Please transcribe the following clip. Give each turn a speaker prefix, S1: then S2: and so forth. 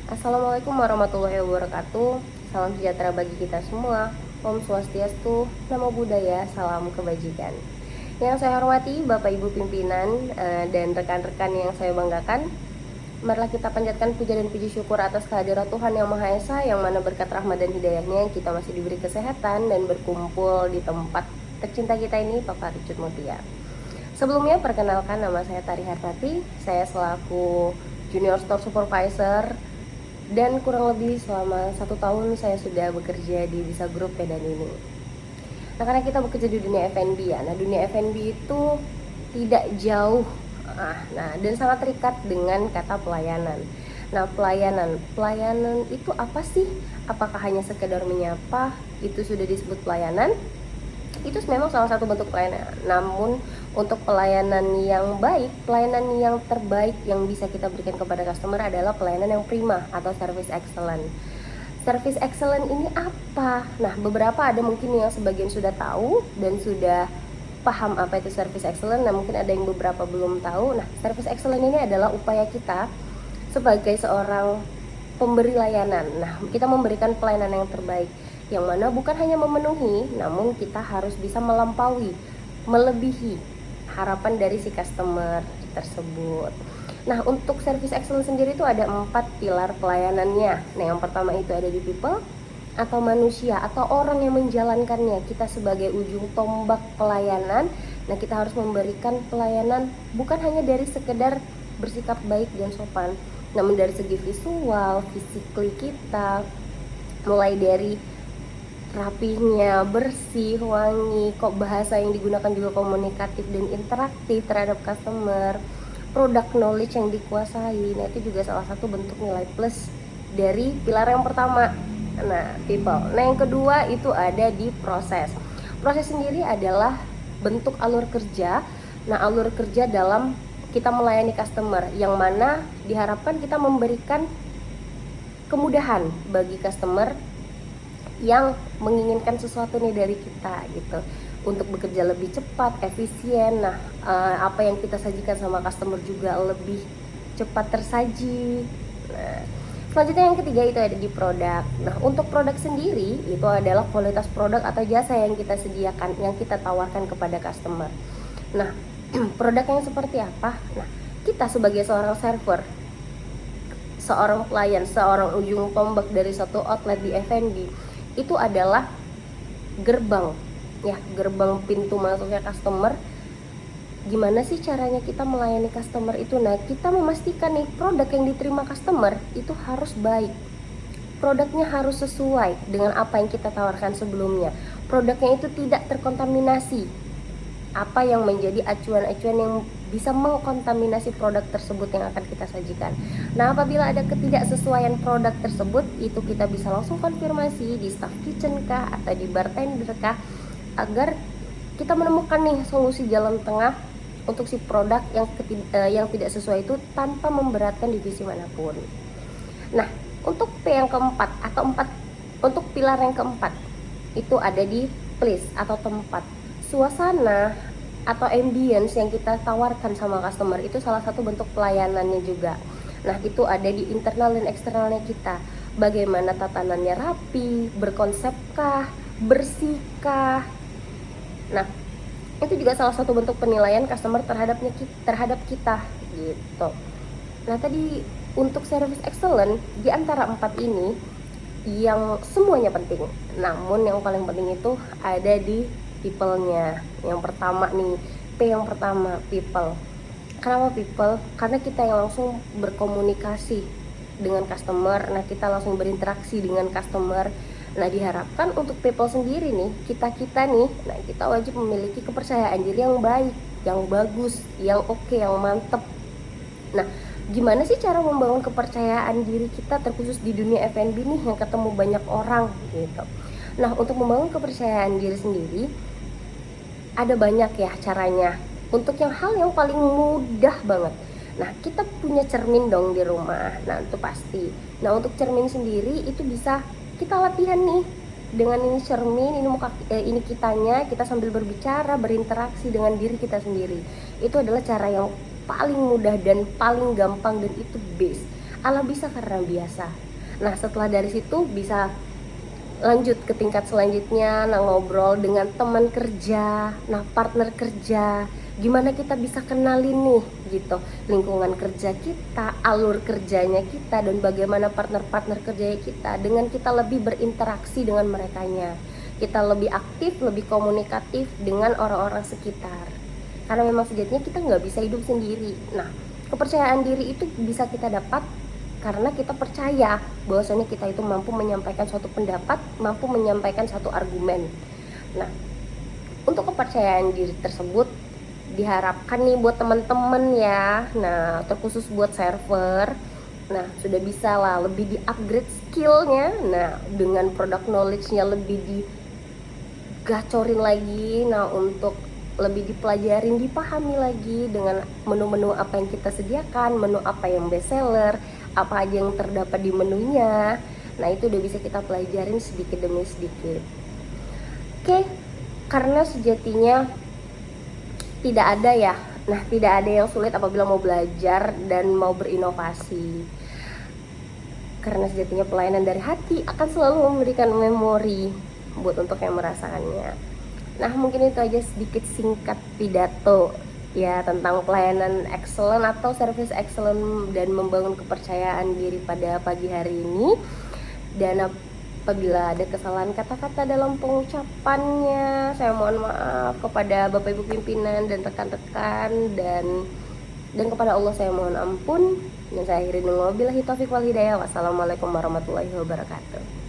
S1: Assalamualaikum warahmatullahi wabarakatuh. Salam sejahtera bagi kita semua. Om Swastiastu, Namo Buddhaya, salam kebajikan. Yang saya hormati Bapak Ibu pimpinan dan rekan-rekan yang saya banggakan, marilah kita panjatkan puja dan puji syukur atas kehadirat Tuhan Yang Maha Esa, yang mana berkat rahmat dan hidayahnya kita masih diberi kesehatan dan berkumpul di tempat tercinta kita ini, Bapak Richard Mutia. Sebelumnya perkenalkan, nama saya Tari Hartati. Saya selaku Junior Store Supervisor dan kurang lebih selama 1 tahun saya sudah bekerja di Bisa Group Medan ini. Nah, karena kita bekerja di dunia F&B ya. Nah, dunia F&B itu tidak jauh dan sangat terikat dengan kata pelayanan. Nah, pelayanan itu apa sih? Apakah hanya sekedar menyapa itu sudah disebut pelayanan? Itu memang salah satu bentuk pelayanan. Namun untuk pelayanan yang baik, pelayanan yang terbaik yang bisa kita berikan kepada customer adalah pelayanan yang prima atau service excellent. Service excellent ini apa? Nah, beberapa ada mungkin yang sebagian sudah tahu dan sudah paham apa itu service excellent. Nah, mungkin ada yang beberapa belum tahu. Nah, service excellent ini adalah upaya kita sebagai seorang pemberi layanan. Nah, kita memberikan pelayanan yang terbaik, yang mana bukan hanya memenuhi, namun kita harus bisa melampaui, melebihi harapan dari si customer tersebut. Nah, untuk service excellence sendiri itu ada 4 pilar pelayanannya. Nah, yang pertama itu ada di people atau manusia atau orang yang menjalankannya. Kita sebagai ujung tombak pelayanan, nah kita harus memberikan pelayanan bukan hanya dari sekedar bersikap baik dan sopan, namun dari segi visual, physically kita, mulai dari rapihnya, bersih, wangi, kok bahasa yang digunakan juga komunikatif dan interaktif terhadap customer, produk knowledge yang dikuasai. Nah, itu juga salah satu bentuk nilai plus dari pilar yang pertama. Nah, people. Nah, yang kedua itu ada di proses. Proses sendiri adalah bentuk alur kerja. Nah, alur kerja dalam kita melayani customer, yang mana diharapkan kita memberikan kemudahan bagi customer yang menginginkan sesuatu nih dari kita gitu, untuk bekerja lebih cepat, efisien. Nah, apa yang kita sajikan sama customer juga lebih cepat tersaji. Nah, selanjutnya yang ketiga itu ada di produk. Nah, untuk produk sendiri itu adalah kualitas produk atau jasa yang kita sediakan, yang kita tawarkan kepada customer. Nah, produk yang seperti apa? Nah, kita sebagai seorang server, seorang pelayan, seorang ujung tombak dari satu outlet di F&B, itu adalah gerbang ya, gerbang pintu masuknya customer. Gimana sih caranya kita melayani customer itu? Nah, kita memastikan nih produk yang diterima customer itu harus baik, produknya harus sesuai dengan apa yang kita tawarkan sebelumnya, produknya itu tidak terkontaminasi apa yang menjadi acuan-acuan yang bisa mengkontaminasi produk tersebut yang akan kita sajikan. Nah, apabila ada ketidaksesuaian produk tersebut, itu kita bisa langsung konfirmasi di staff kitchen kah atau di bartender kah, agar kita menemukan nih solusi jalan tengah untuk si produk yang tidak sesuai itu tanpa memberatkan divisi manapun. Nah, untuk P yang keempat atau untuk pilar yang keempat itu ada di place atau tempat. Suasana atau ambience yang kita tawarkan sama customer itu salah satu bentuk pelayanannya juga. Nah, itu ada di internal dan eksternalnya kita. Bagaimana tatanannya rapi, berkonsepkah, bersihkah. Nah, itu juga salah satu bentuk penilaian customer terhadap kita gitu. Nah, tadi untuk service excellent di antara 4 ini yang semuanya penting, namun yang paling penting itu ada di people-nya. Yang pertama nih, P yang pertama, people. Kenapa people? Karena kita yang langsung berkomunikasi dengan customer. Nah, kita langsung berinteraksi dengan customer. Nah, diharapkan untuk people sendiri nih, kita nih, nah kita wajib memiliki kepercayaan diri yang baik, yang bagus, yang oke, yang mantep. Nah, gimana sih cara membangun kepercayaan diri kita, terkhusus di dunia F&B nih yang ketemu banyak orang gitu. Nah, untuk membangun kepercayaan diri sendiri ada banyak ya caranya. Untuk hal yang paling mudah banget, nah kita punya cermin dong di rumah. Nah, itu pasti. Nah, untuk cermin sendiri itu bisa kita latihan nih dengan ini cermin, ini kitanya, kita sambil berbicara, berinteraksi dengan diri kita sendiri. Itu adalah cara yang paling mudah dan paling gampang, dan itu base. Allah bisa karena biasa. Nah setelah dari situ bisa lanjut ke tingkat selanjutnya, nah ngobrol dengan teman kerja, nah partner kerja, gimana kita bisa kenalin nih gitu lingkungan kerja kita, alur kerjanya kita, dan bagaimana partner-partner kerja kita dengan kita lebih berinteraksi dengan merekanya, kita lebih aktif, lebih komunikatif dengan orang-orang sekitar, karena memang sejatinya kita nggak bisa hidup sendiri. Nah kepercayaan diri itu bisa kita dapat karena kita percaya bahwasanya kita itu mampu menyampaikan suatu pendapat, mampu menyampaikan satu argumen. Nah, untuk kepercayaan diri tersebut diharapkan nih buat teman-teman ya. Nah, terkhusus buat server. Nah, sudah bisa lah lebih di-upgrade skillnya. Nah, dengan product knowledge-nya lebih digacorin lagi. Nah, untuk lebih dipelajarin, dipahami lagi dengan menu-menu apa yang kita sediakan, menu apa yang best seller, apa aja yang terdapat di menunya. Nah itu udah bisa kita pelajarin sedikit demi sedikit. Oke, karena sejatinya tidak ada ya, nah tidak ada yang sulit apabila mau belajar dan mau berinovasi, karena sejatinya pelayanan dari hati akan selalu memberikan memori buat untuk yang merasakannya. Nah mungkin itu aja sedikit singkat pidato ya tentang pelayanan excellent atau service excellent dan membangun kepercayaan diri pada pagi hari ini. Dan apabila ada kesalahan kata-kata dalam pengucapannya, saya mohon maaf kepada Bapak Ibu pimpinan dan rekan-rekan, dan kepada Allah saya mohon ampun. Dan saya akhiri dengan wabillahi taufiq wal hidayah. Wassalamualaikum warahmatullahi wabarakatuh.